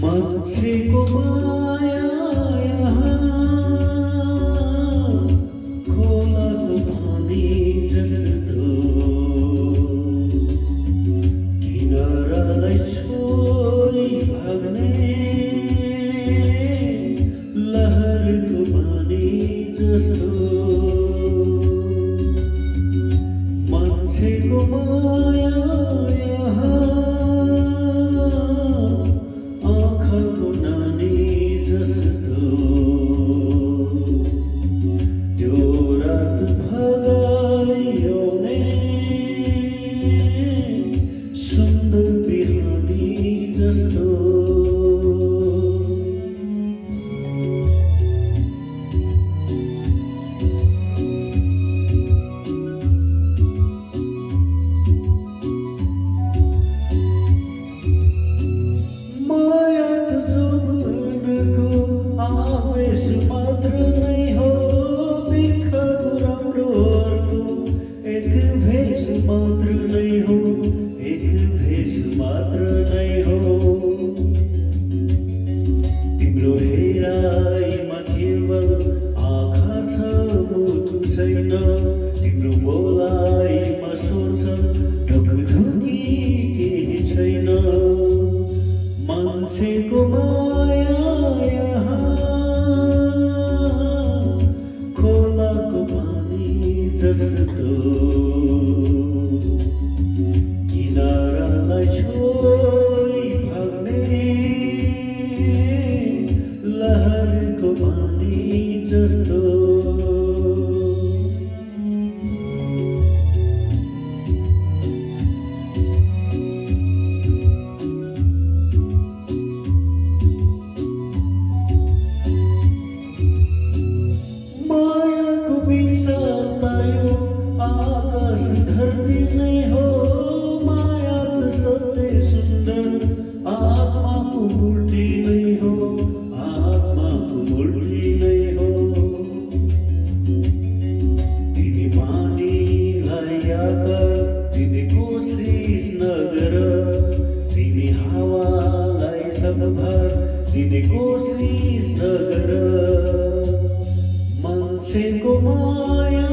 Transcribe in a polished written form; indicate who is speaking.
Speaker 1: मान्छेको माया यहाँ खोलाको पानी जस्तो किनारालाई छोडी भाग्ने लहरको पानी जस्तो मान्छेको माया यहाँ आँखाको नानी जस्तो त्यो रात भगाउने सुन्दर बिहानी जस्तो आवेश मात्र नै हो बिर्खको राम्रो अर्को एक भेष मात्र नै हो एक भेष मात्र नै हो तिम्रो हेराइमा केवल आँखा छ मुटु छैन तिम्रो बोलाइमा स्वर छ ढकढकी केही छैन मान्छेको माया जस्तो किनारालाई छोडी भाग्ने लहरको पानी जस्तो मायाको विषातायो आकाश धरती नै हो माया त सधैँ सुन्दर आत्माको मूर्ति नै हो आत्माको मूर्ति नै हो तिमी पानीलाई आकार दिने कोसिस नगर तिमी हावालाई सबभर दिने कोसिस नगर मान्छेको माया